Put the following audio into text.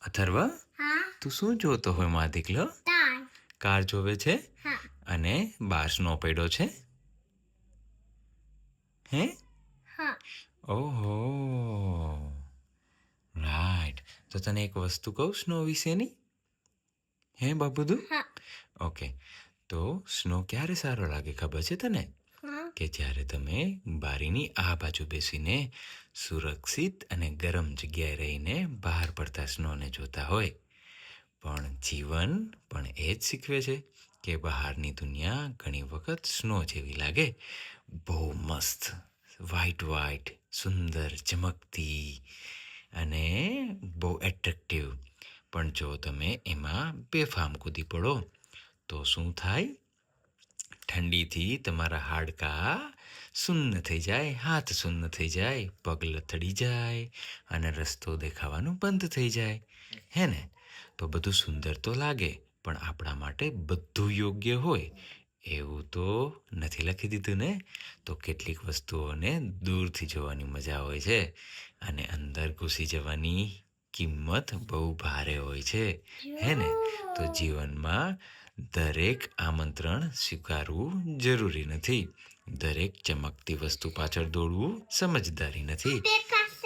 અથર્વ, તું શું જોતો હોય માં દીકલો? કાર જોવે છે અને બાર સ્નો પડ્યો છે. હે? ઓહો, રાઈટ. તો તને એક વસ્તુ કહું સ્નો વિશેની? હે બાબુદુ? ઓકે, તો સ્નો ક્યારે સારો લાગે ખબર છે તને? કે જ્યારે તમે બારીની આ બાજુ બેસીને સુરક્ષિત અને ગરમ જગ્યાએ રહીને બહાર પડતા સ્નોને જોતા હોય. પણ જીવન પણ એ જ શીખવે છે કે બહારની દુનિયા ઘણી વખત સ્નો જેવી લાગે, બહુ મસ્ત, વ્હાઈટ સુંદર, ચમકતી અને બહુ એટ્રેક્ટિવ. પણ જો તમે એમાં બેફામ કૂદી પડો તો શું થાય? ઠંડીથી તમારા હાડકાં સુન્ન થઈ જાય, હાથ સુન્ન થઈ જાય, પગ લથડી જાય અને રસ્તો દેખાવાનું બંધ થઈ જાય. હે ને? તો બધું સુંદર તો લાગે, પણ આપણા માટે બધું યોગ્ય હોય એવું તો નથી લખી દીધું ને. તો કેટલીક વસ્તુઓને દૂરથી જોવાની મજા હોય છે અને અંદર ઘૂસી જવાની કિંમત બહુ ભારે હોય છે. હે ને? તો જીવનમાં દરેક આમંત્રણ સ્વીકારવું જરૂરી નથી. દરેક ચમકતી વસ્તુ પાછળ દોડવું સમજદારી નથી.